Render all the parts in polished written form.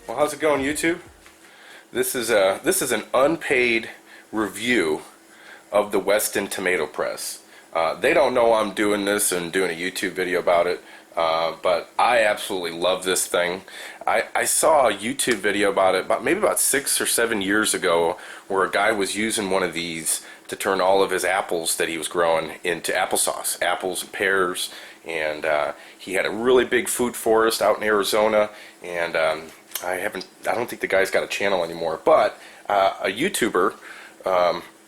Well, how's it going, YouTube? This is an unpaid review of the Weston tomato press. They don't know I'm doing this and doing a YouTube video about it, but I absolutely love this thing. I saw a YouTube video about it maybe about 6 or 7 years ago, where a guy was using one of these to turn all of his apples that he was growing into applesauce, apples and pears, and he had a really big food forest out in Arizona, and I don't think the guy's got a channel anymore, but a YouTuber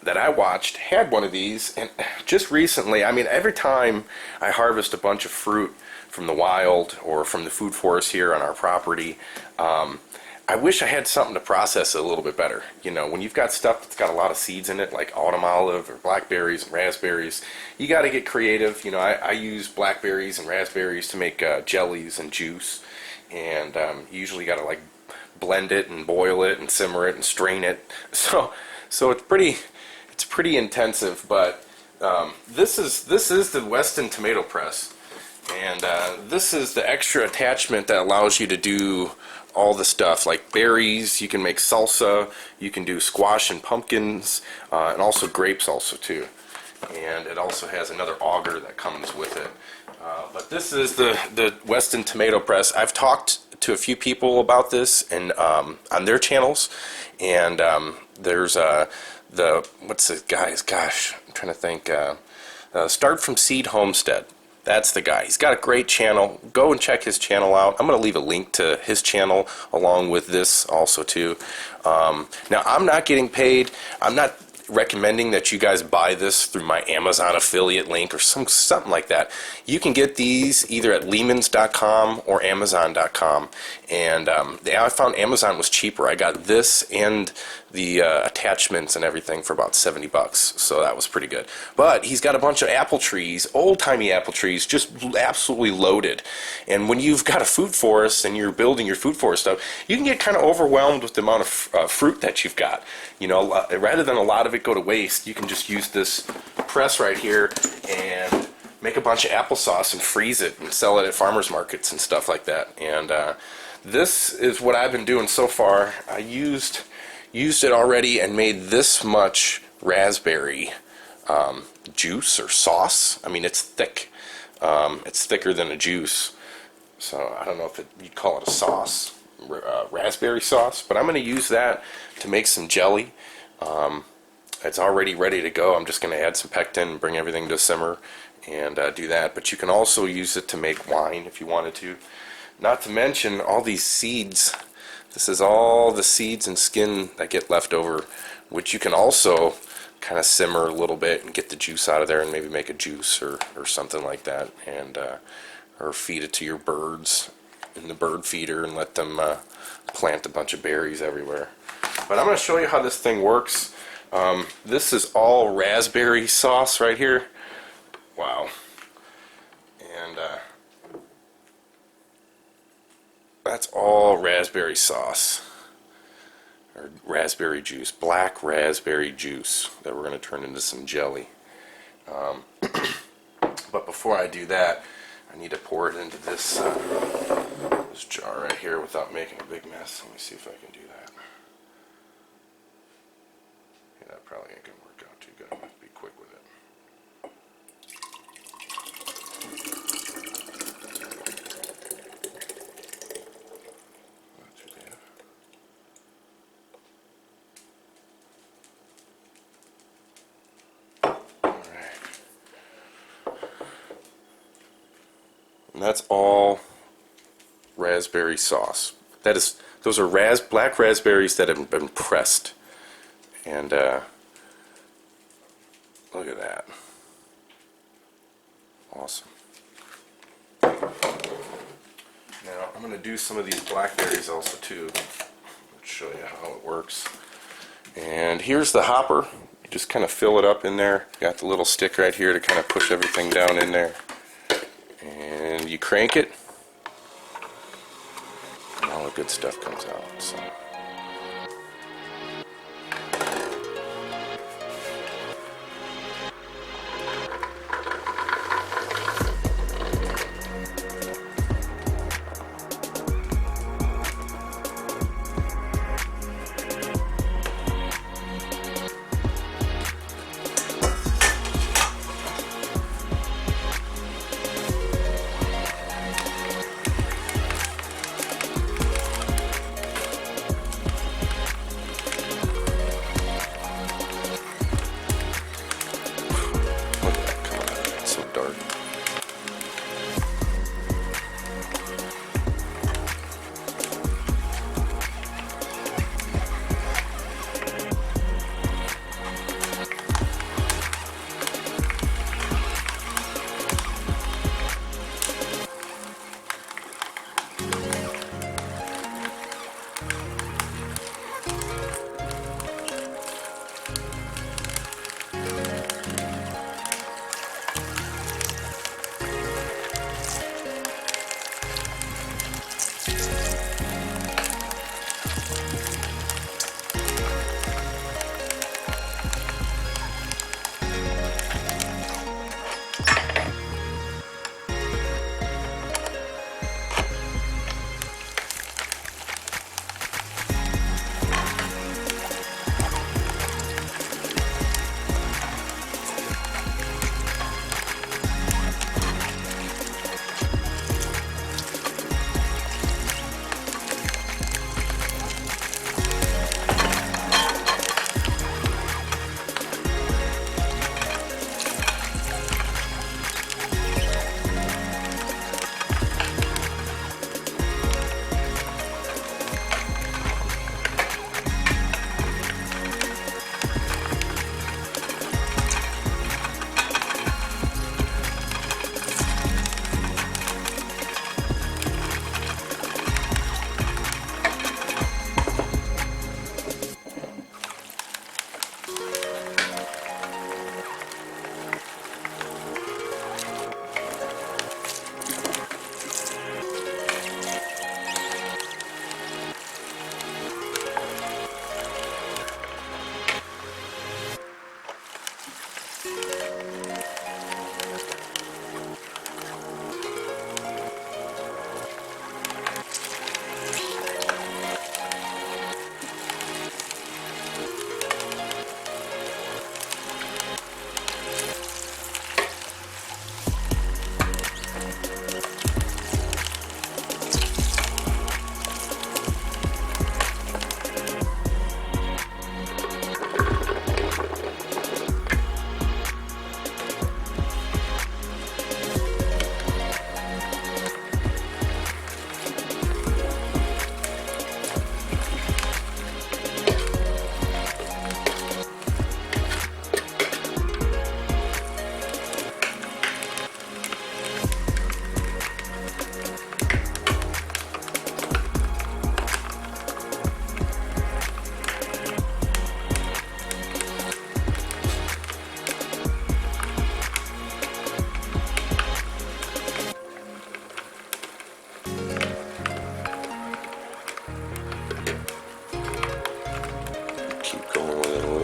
that I watched had one of these, and just recently, I mean, every time I harvest a bunch of fruit from the wild or from the food forest here on our property, I wish I had something to process it a little bit better. You know, when you've got stuff that's got a lot of seeds in it, like autumn olive or blackberries and raspberries, you got to get creative. You know, I use blackberries and raspberries to make jellies and juice, and you usually got to like blend it and boil it and simmer it and strain it. So it's pretty intensive. But this is the Weston tomato press, and this is the extra attachment that allows you to do all the stuff like berries. You can make salsa, you can do squash and pumpkins, and also grapes also too. And it also has another auger that comes with it. But this is the Weston tomato press. I've talked to a few people about this and on their channels, and there's what's the guy's, gosh, I'm trying to think, Start From Seed Homestead. That's the guy. He's got a great channel. Go and check his channel out. I'm going to leave a link to his channel along with this also too. Now, I'm not getting paid. I'm not recommending that you guys buy this through my Amazon affiliate link or something like that. You can get these either at Lehmans.com or Amazon.com, and I found Amazon was cheaper. I got this and the attachments and everything for about $70, so that was pretty good. But he's got a bunch of apple trees, old-timey apple trees, just absolutely loaded. And when you've got a food forest and you're building your food forest stuff, you can get kind of overwhelmed with the amount of fruit that you've got. You know, rather than a lot of it go to waste, you can just use this press right here and make a bunch of applesauce and freeze it and sell it at farmers markets and stuff like that. And this is what I've been doing so far. I used it already and made this much raspberry juice or sauce. I mean, it's thick. It's thicker than a juice, so I don't know if you'd call it a sauce, raspberry sauce, but I'm going to use that to make some jelly. It's already ready to go. I'm just going to add some pectin and bring everything to simmer and do that. But you can also use it to make wine if you wanted to. Not to mention all these seeds. This is all the seeds and skin that get left over, which you can also kind of simmer a little bit and get the juice out of there and maybe make a juice or something like that, and or feed it to your birds in the bird feeder and let them plant a bunch of berries everywhere. But I'm going to show you how this thing works. This is all raspberry sauce right here. Wow. And that's all raspberry sauce, or raspberry juice, black raspberry juice that we're going to turn into some jelly. But before I do that, I need to pour it into this this jar right here without making a big mess. Let me see if I can do that. Yeah, that probably ain't going to work out too good. I'm going to have to be quick with it. Not too bad. And that's all raspberry sauce. That is, those are black raspberries that have been pressed. And look at that. Awesome. Now I'm going to do some of these blackberries also too. Let's show you how it works. And here's the hopper. You just kind of fill it up in there. Got the little stick right here to kind of push everything down in there. And you crank it, and all the good stuff comes out. So.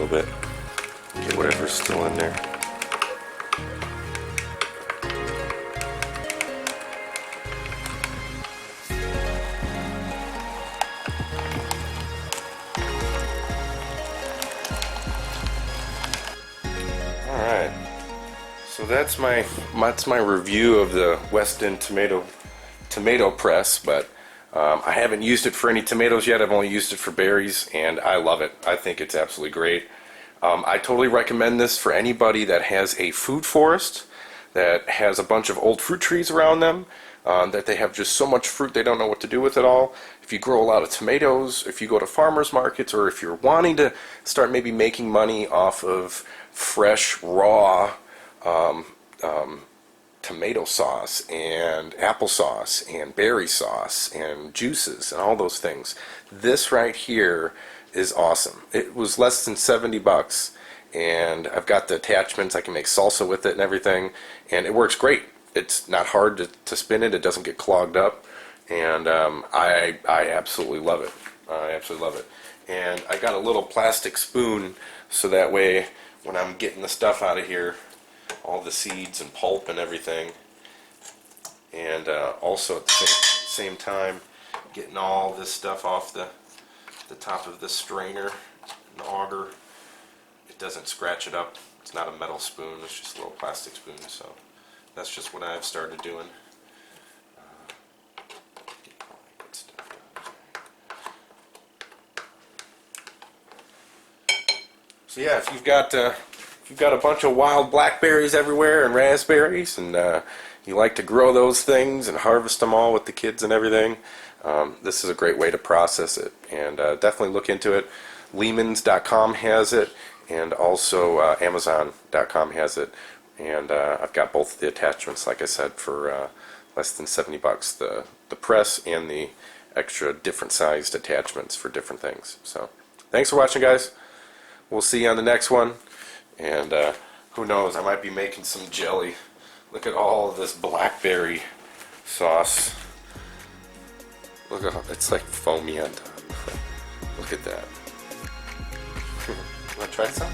little bit. Get whatever's still in there. Alright, so that's my review of the Weston tomato press, but I haven't used it for any tomatoes yet. I've only used it for berries, and I love it. I think it's absolutely great. I totally recommend this for anybody that has a food forest, that has a bunch of old fruit trees around them, that they have just so much fruit they don't know what to do with it all. If you grow a lot of tomatoes, if you go to farmers markets, or if you're wanting to start maybe making money off of fresh, raw tomato sauce and applesauce and berry sauce and juices and all those things, this right here is awesome. It was less than 70 bucks, and I've got the attachments. I can make salsa with it and everything, and it works great. it's not hard to spin it. It doesn't get clogged up, and I absolutely love it. I absolutely love it. And I got a little plastic spoon so that way when I'm getting the stuff out of here, all the seeds and pulp and everything, and also at the same time getting all this stuff off the top of this strainer and the auger, it doesn't scratch it up. It's not a metal spoon, it's just a little plastic spoon, so that's just what I've started doing. Get all that good stuff done. So yeah, if you've got a bunch of wild blackberries everywhere and raspberries, and you like to grow those things and harvest them all with the kids and everything, this is a great way to process it. And definitely look into it. Lehmans.com has it, and also Amazon.com has it. And I've got both the attachments, like I said, for less than $70. The press and the extra different sized attachments for different things. So thanks for watching, guys. We'll see you on the next one. And who knows, I might be making some jelly. Look at all of this blackberry sauce. Look at how it's like foamy on top. Look at that. Want to try some?